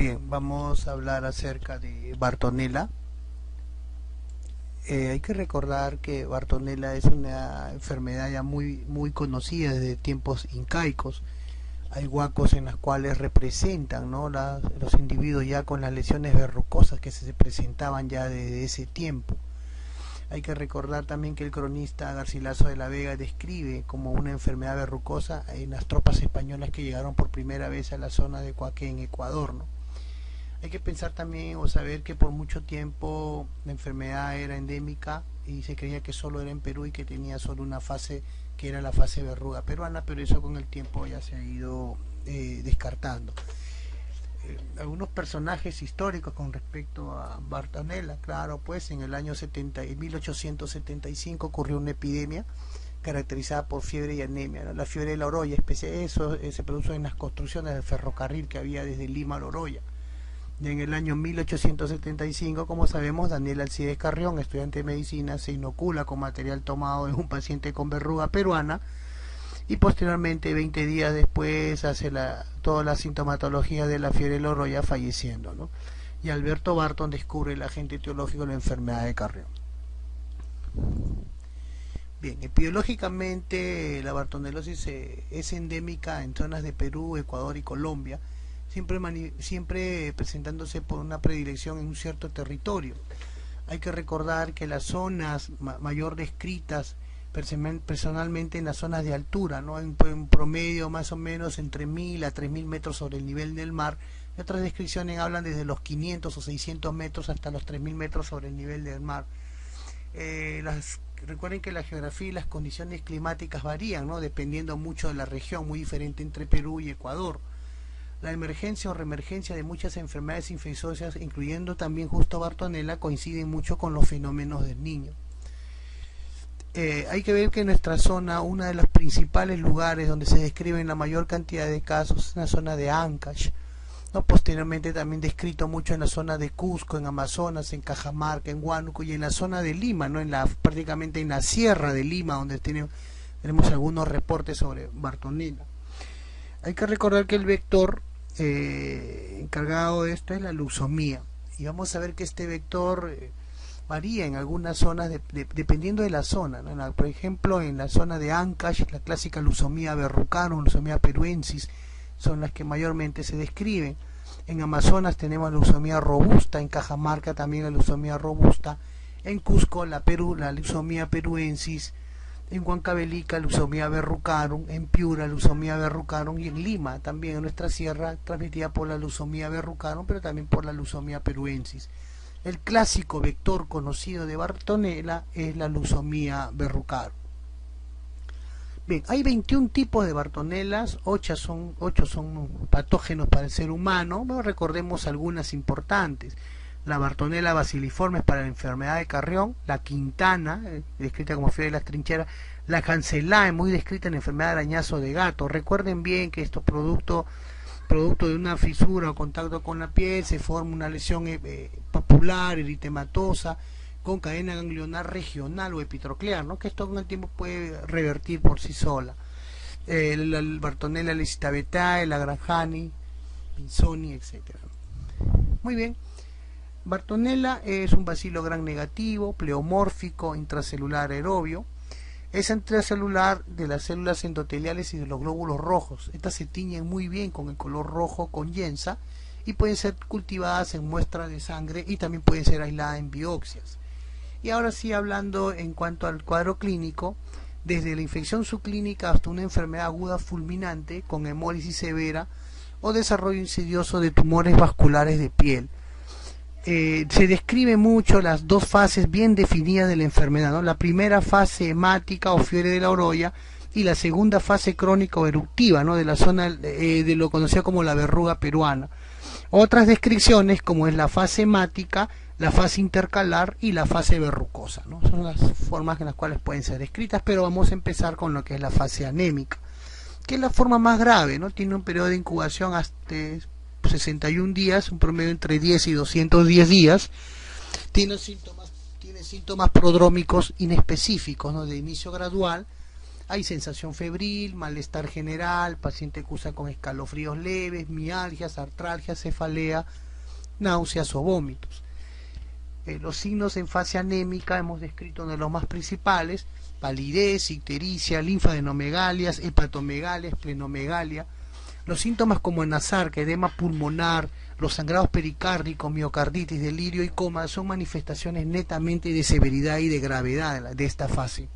Bien, vamos a hablar acerca de Bartonella. Hay que recordar que Bartonella es una enfermedad ya muy conocida desde tiempos incaicos. Hay huacos en las cuales representan, ¿no?, los individuos ya con las lesiones verrucosas que se presentaban ya desde ese tiempo. Hay que recordar también que el cronista Garcilaso de la Vega describe como una enfermedad verrucosa en las tropas españolas que llegaron por primera vez a la zona de Coaqué en Ecuador, ¿no? Hay que pensar también o saber que por mucho tiempo la enfermedad era endémica y se creía que solo era en Perú y que tenía solo una fase que era la fase verruga peruana, pero eso con el tiempo ya se ha ido descartando. Algunos personajes históricos con respecto a Bartonella, claro, pues en el año 1875 ocurrió una epidemia caracterizada por fiebre y anemia, ¿no? La fiebre de la Oroya, eso se produjo en las construcciones del ferrocarril que había desde Lima a la Oroya. En el año 1875, como sabemos, Daniel Alcides Carrión, estudiante de medicina, se inocula con material tomado de un paciente con verruga peruana y posteriormente, 20 días después, hace toda la sintomatología de la fiebre del oro, ya falleciendo, ¿no? Y Alberto Barton descubre el agente etiológico de la enfermedad de Carrión. Bien, epidemiológicamente la bartonelosis es endémica en zonas de Perú, Ecuador y Colombia, siempre presentándose por una predilección en un cierto territorio. Hay que recordar que las zonas mayor descritas personalmente en las zonas de altura, ¿no?, en promedio más o menos entre 1000 a 3000 metros sobre el nivel del mar. Y otras descripciones hablan desde los 500 o 600 metros hasta los 3000 metros sobre el nivel del mar. Recuerden que la geografía y las condiciones climáticas varían, ¿no?, dependiendo mucho de la región, muy diferente entre Perú y Ecuador. La emergencia o reemergencia de muchas enfermedades infecciosas, incluyendo también justo Bartonella, coinciden mucho con los fenómenos del Niño. Hay que ver que en nuestra zona, uno de los principales lugares donde se describen la mayor cantidad de casos es la zona de Ancash, ¿no? Posteriormente también descrito mucho en la zona de Cusco, en Amazonas, en Cajamarca, en Huánuco y en la zona de Lima, ¿no?, prácticamente en la sierra de Lima, donde tenemos algunos reportes sobre Bartonella. Hay que recordar que el vector encargado de esto es la leucemia, y vamos a ver que este vector varía en algunas zonas dependiendo de la zona, ¿no? Por ejemplo, en la zona de Ancash, la clásica leucemia verrucarum, leucemia peruensis, son las que mayormente se describen. En Amazonas tenemos la leucemia robusta, en Cajamarca también la leucemia robusta, en Cusco la leucemia peruensis, en Huancavelica leucemia verrucarum, en Piura leucemia verrucarum y en Lima también, en nuestra sierra, transmitida por la leucemia verrucarum, pero también por la leucemia peruensis. El clásico vector conocido de Bartonella es la leucemia verrucarum. Bien, hay 21 tipos de Bartonellas, 8 son patógenos para el ser humano. Bueno, recordemos algunas importantes. La Bartonella basiliforme para la enfermedad de Carrión, la Quintana, descrita como fiebre de las trincheras, la Cancelae, muy descrita en la enfermedad de arañazo de gato. Recuerden bien que estos producto de una fisura o contacto con la piel se forma una lesión papular, eritematosa, con cadena ganglionar regional o epitroclear, ¿no?, que esto con el tiempo puede revertir por sí sola. El Bartonella lecitabetae, la Grahami, Pinzoni, etc. Muy bien. Bartonella es un bacilo gram negativo, pleomórfico, intracelular aerobio. Es intracelular de las células endoteliales y de los glóbulos rojos. Estas se tiñen muy bien con el color rojo con yensa y pueden ser cultivadas en muestras de sangre y también pueden ser aisladas en biopsias. Y ahora sí, hablando en cuanto al cuadro clínico, desde la infección subclínica hasta una enfermedad aguda fulminante con hemólisis severa o desarrollo insidioso de tumores vasculares de piel. Se describe mucho las dos fases bien definidas de la enfermedad, ¿no? La primera fase hemática o fiebre de la Oroya y la segunda fase crónica o eruptiva, ¿no?, de la zona de lo conocido como la verruga peruana. Otras descripciones, como es la fase hemática, la fase intercalar y la fase verrucosa, ¿no? Son las formas en las cuales pueden ser descritas, pero vamos a empezar con lo que es la fase anémica, que es la forma más grave, ¿no? Tiene un periodo de incubación hasta 61 días, un promedio entre 10 y 210 días. Tiene síntomas prodrómicos inespecíficos, ¿no?, de inicio gradual, Hay sensación febril, malestar general, paciente cursa con escalofríos leves, mialgias, artralgias, cefalea, náuseas o vómitos. Los signos en fase anémica hemos descrito uno de los más principales: palidez, ictericia, linfadenomegalias, hepatomegalia, esplenomegalia. Los síntomas como enazarca, edema pulmonar, los sangrados pericárdicos, miocarditis, delirio y coma son manifestaciones netamente de severidad y de gravedad de esta fase.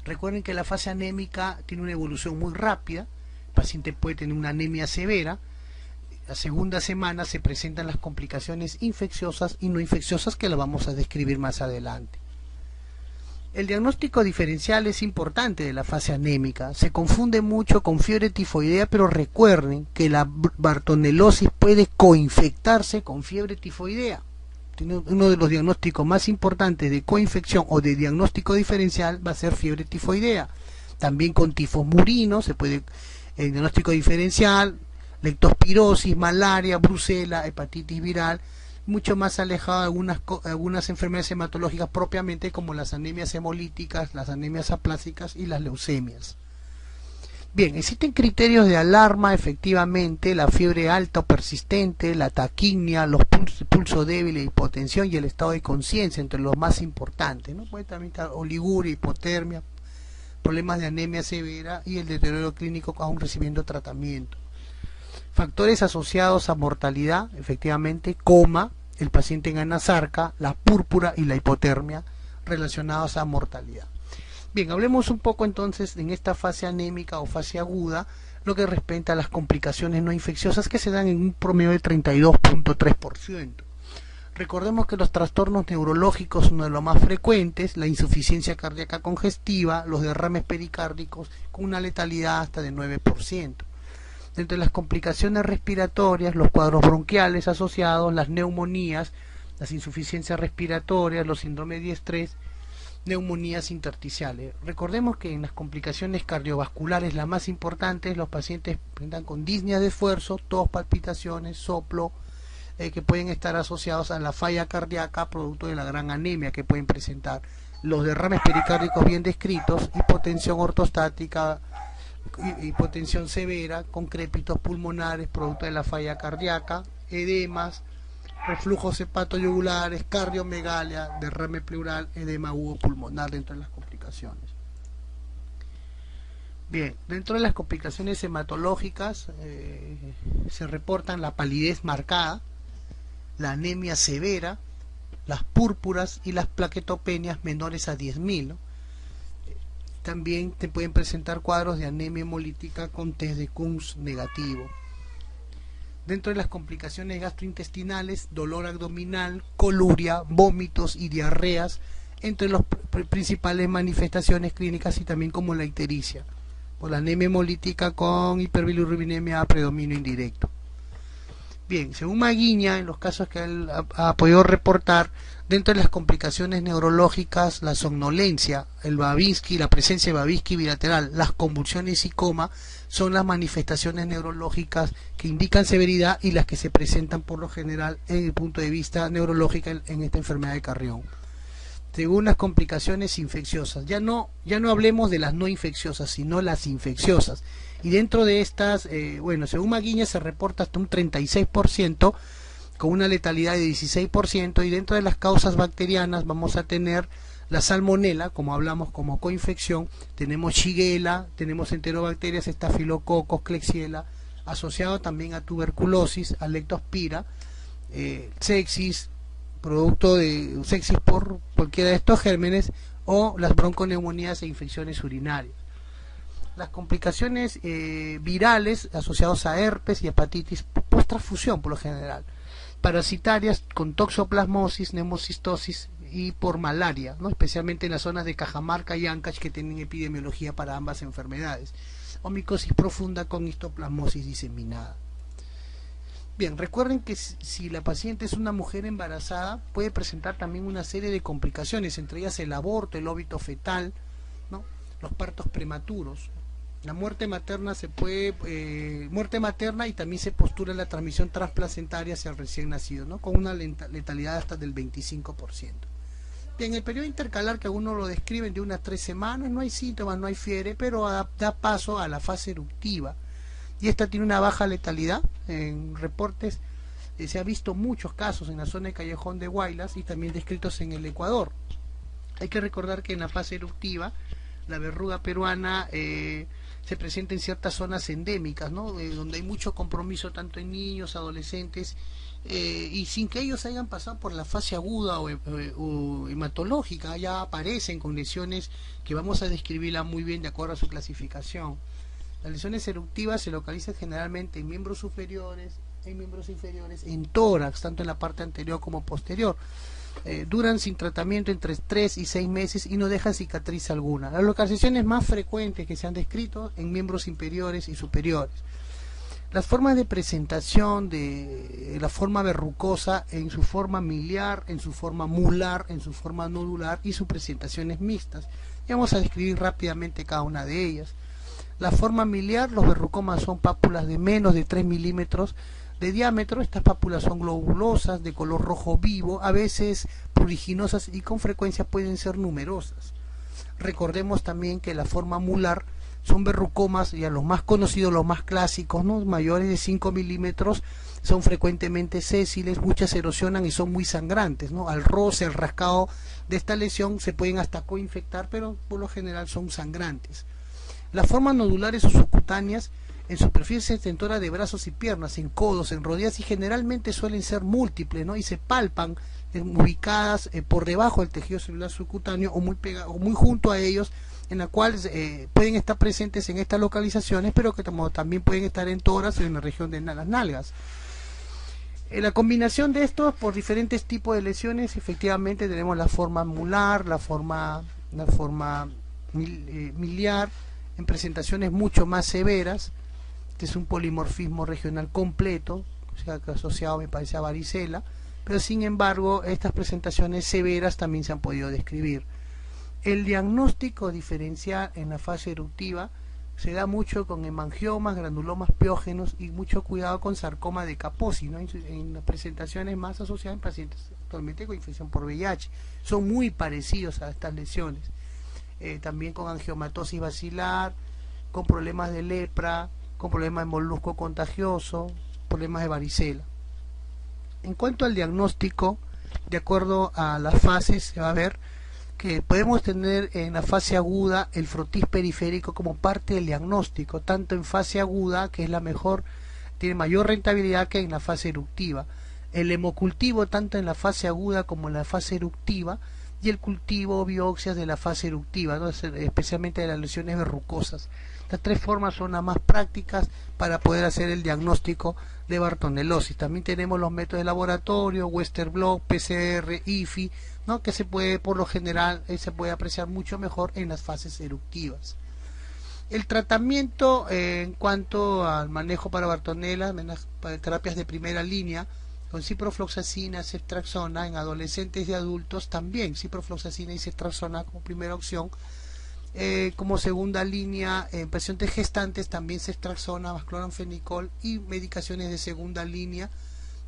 Recuerden que la fase anémica tiene una evolución muy rápida. El paciente puede tener una anemia severa. La segunda semana se presentan las complicaciones infecciosas y no infecciosas, que las vamos a describir más adelante. El diagnóstico diferencial es importante de la fase anémica. Se confunde mucho con fiebre tifoidea, pero recuerden que la bartonelosis puede coinfectarse con fiebre tifoidea. Uno de los diagnósticos más importantes de coinfección o de diagnóstico diferencial va a ser fiebre tifoidea. También con tifos murinos se puede, el diagnóstico diferencial, leptospirosis, malaria, brucela, hepatitis viral, mucho más alejado de algunas enfermedades hematológicas propiamente, como las anemias hemolíticas, las anemias aplásicas y las leucemias. Bien, existen criterios de alarma, efectivamente: la fiebre alta o persistente, la taquimia, los pulso débil, hipotensión y el estado de conciencia, entre los más importantes, ¿no? Puede también estar oliguria, hipotermia, problemas de anemia severa y el deterioro clínico aún recibiendo tratamiento. Factores asociados a mortalidad, efectivamente: coma, el paciente en anasarca, la púrpura y la hipotermia relacionados a mortalidad. Bien, hablemos un poco entonces en esta fase anémica o fase aguda, lo que respecta a las complicaciones no infecciosas, que se dan en un promedio de 32.3%. Recordemos que los trastornos neurológicos son uno de los más frecuentes: la insuficiencia cardíaca congestiva, los derrames pericárdicos, con una letalidad hasta de 9%. Dentro de las complicaciones respiratorias, los cuadros bronquiales asociados, las neumonías, las insuficiencias respiratorias, los síndromes de estrés, neumonías intersticiales. Recordemos que en las complicaciones cardiovasculares, las más importantes, los pacientes presentan con disnea de esfuerzo, tos, palpitaciones, soplo, que pueden estar asociados a la falla cardíaca producto de la gran anemia que pueden presentar. Los derrames pericárdicos bien descritos, hipotensión ortostática, hipotensión severa con crépitos pulmonares producto de la falla cardíaca, edemas, reflujos hepatoyugulares, cardiomegalia, derrame pleural, edema pulmonar dentro de las complicaciones. Bien, dentro de las complicaciones hematológicas se reportan la palidez marcada, la anemia severa, las púrpuras y las plaquetopenias menores a 10.000, ¿no? También te pueden presentar cuadros de anemia hemolítica con test de Kunz negativo. Dentro de las complicaciones gastrointestinales, dolor abdominal, coluria, vómitos y diarreas, entre las principales manifestaciones clínicas, y también como la ictericia, por la anemia hemolítica con hiperbilirrubinemia a predominio indirecto. Bien, según Maguiña, en los casos que él ha podido reportar, dentro de las complicaciones neurológicas, la somnolencia, el Babinski, la presencia de Babinski bilateral, las convulsiones y coma son las manifestaciones neurológicas que indican severidad y las que se presentan por lo general en el punto de vista neurológico en esta enfermedad de Carrión. Según las complicaciones infecciosas, ya no hablemos de las no infecciosas, sino las infecciosas. Y dentro de estas, bueno, según Maguiña se reporta hasta un 36%, con una letalidad de 16%, y dentro de las causas bacterianas vamos a tener la salmonela, como hablamos, como coinfección, tenemos Shigella, tenemos enterobacterias, estafilococos, Klebsiella, asociado también a tuberculosis, a leptospira, sepsis, producto de sepsis por cualquiera de estos gérmenes, o las bronconeumonías e infecciones urinarias. Las complicaciones virales asociadas a herpes y hepatitis post-transfusión por lo general, parasitarias con toxoplasmosis, neumocistosis y por malaria, ¿no? Especialmente en las zonas de Cajamarca y Ancash, que tienen epidemiología para ambas enfermedades, o micosis profunda con histoplasmosis diseminada. Bien, recuerden que si la paciente es una mujer embarazada, puede presentar también una serie de complicaciones, entre ellas el aborto, el óbito fetal, ¿no? Los partos prematuros. La muerte materna muerte materna, y también se postula la transmisión transplacentaria hacia el recién nacido, ¿no? Con una letalidad hasta del 25%. En el periodo intercalar, que algunos lo describen de unas 3 semanas, no hay síntomas, no hay fiebre, pero da paso a la fase eruptiva. Y esta tiene una baja letalidad. En reportes se ha visto muchos casos en la zona de Callejón de Huaylas y también descritos en el Ecuador. Hay que recordar que en la fase eruptiva la verruga peruana se presenta en ciertas zonas endémicas, ¿no? Donde hay mucho compromiso tanto en niños, adolescentes, y sin que ellos hayan pasado por la fase aguda o hematológica, ya aparecen con lesiones que vamos a describirla muy bien de acuerdo a su clasificación. Las lesiones eruptivas se localizan generalmente en miembros superiores, en miembros inferiores, en tórax, tanto en la parte anterior como posterior. Duran sin tratamiento entre 3 y 6 meses y no dejan cicatriz alguna. Las localizaciones más frecuentes que se han descrito en miembros inferiores y superiores. Las formas de presentación de la forma verrucosa en su forma miliar, en su forma mular, en su forma nodular y sus presentaciones mixtas. Y vamos a describir rápidamente cada una de ellas. La forma miliar, los verrucomas son pápulas de menos de 3 milímetros de diámetro. Estas pápulas son globulosas, de color rojo vivo, a veces pruriginosas y con frecuencia pueden ser numerosas. Recordemos también que la forma mular son verrucomas, ya los más conocidos, los más clásicos, ¿no? Mayores de 5 milímetros, son frecuentemente sésiles, muchas erosionan y son muy sangrantes, ¿no? Al roce, al rascado de esta lesión se pueden hasta coinfectar, pero por lo general son sangrantes. Las formas nodulares o subcutáneas en superficie extentora de brazos y piernas, en codos, en rodillas, y generalmente suelen ser múltiples, ¿no? Y se palpan ubicadas por debajo del tejido celular subcutáneo o muy junto a ellos, en la cual pueden estar presentes en estas localizaciones, pero que también pueden estar en tórax o en la región de las nalgas. La combinación de estos por diferentes tipos de lesiones, efectivamente tenemos la forma mular, la forma miliar, en presentaciones mucho más severas. Este es un polimorfismo regional completo, o sea, que asociado me parece a varicela, pero sin embargo estas presentaciones severas también se han podido describir. El diagnóstico diferencial en la fase eruptiva se da mucho con hemangiomas, granulomas piógenos y mucho cuidado con sarcoma de Kaposi, ¿no? En las presentaciones más asociadas en pacientes actualmente con infección por VIH. Son muy parecidos a estas lesiones. También con angiomatosis basilar, con problemas de lepra, con problemas de molusco contagioso, problemas de varicela. En cuanto al diagnóstico, de acuerdo a las fases, se va a ver que podemos tener en la fase aguda el frotis periférico como parte del diagnóstico, tanto en fase aguda, que es la mejor, tiene mayor rentabilidad que en la fase eruptiva. El hemocultivo tanto en la fase aguda como en la fase eruptiva, y el cultivo o biopsias de la fase eruptiva, ¿no? Especialmente de las lesiones verrucosas. Estas 3 formas son las más prácticas para poder hacer el diagnóstico de bartonelosis. También tenemos los métodos de laboratorio, Western blot, PCR, IFI, ¿no? Que se puede, por lo general, se puede apreciar mucho mejor en las fases eruptivas. El tratamiento en cuanto al manejo para Bartonella, para terapias de primera línea, con ciprofloxacina, ceftriaxona, en adolescentes y adultos también ciprofloxacina y ceftriaxona como primera opción. Como segunda línea, en pacientes gestantes también ceftriaxona, cloranfenicol, y medicaciones de segunda línea,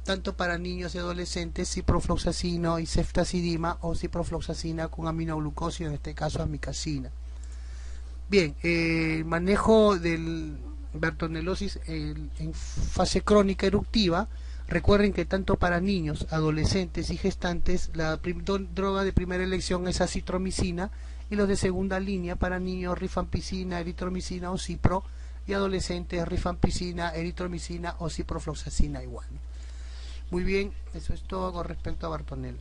tanto para niños y adolescentes, ciprofloxacino y ceftazidima, o ciprofloxacina con aminoglucósido, en este caso amicacina. Bien, el manejo del bartonelosis en fase crónica eruptiva. Recuerden que tanto para niños, adolescentes y gestantes, la droga de primera elección es acitromicina, y los de segunda línea para niños, rifampicina, eritromicina o cipro, y adolescentes, rifampicina, eritromicina o ciprofloxacina igual. Muy bien, eso es todo con respecto a Bartonella.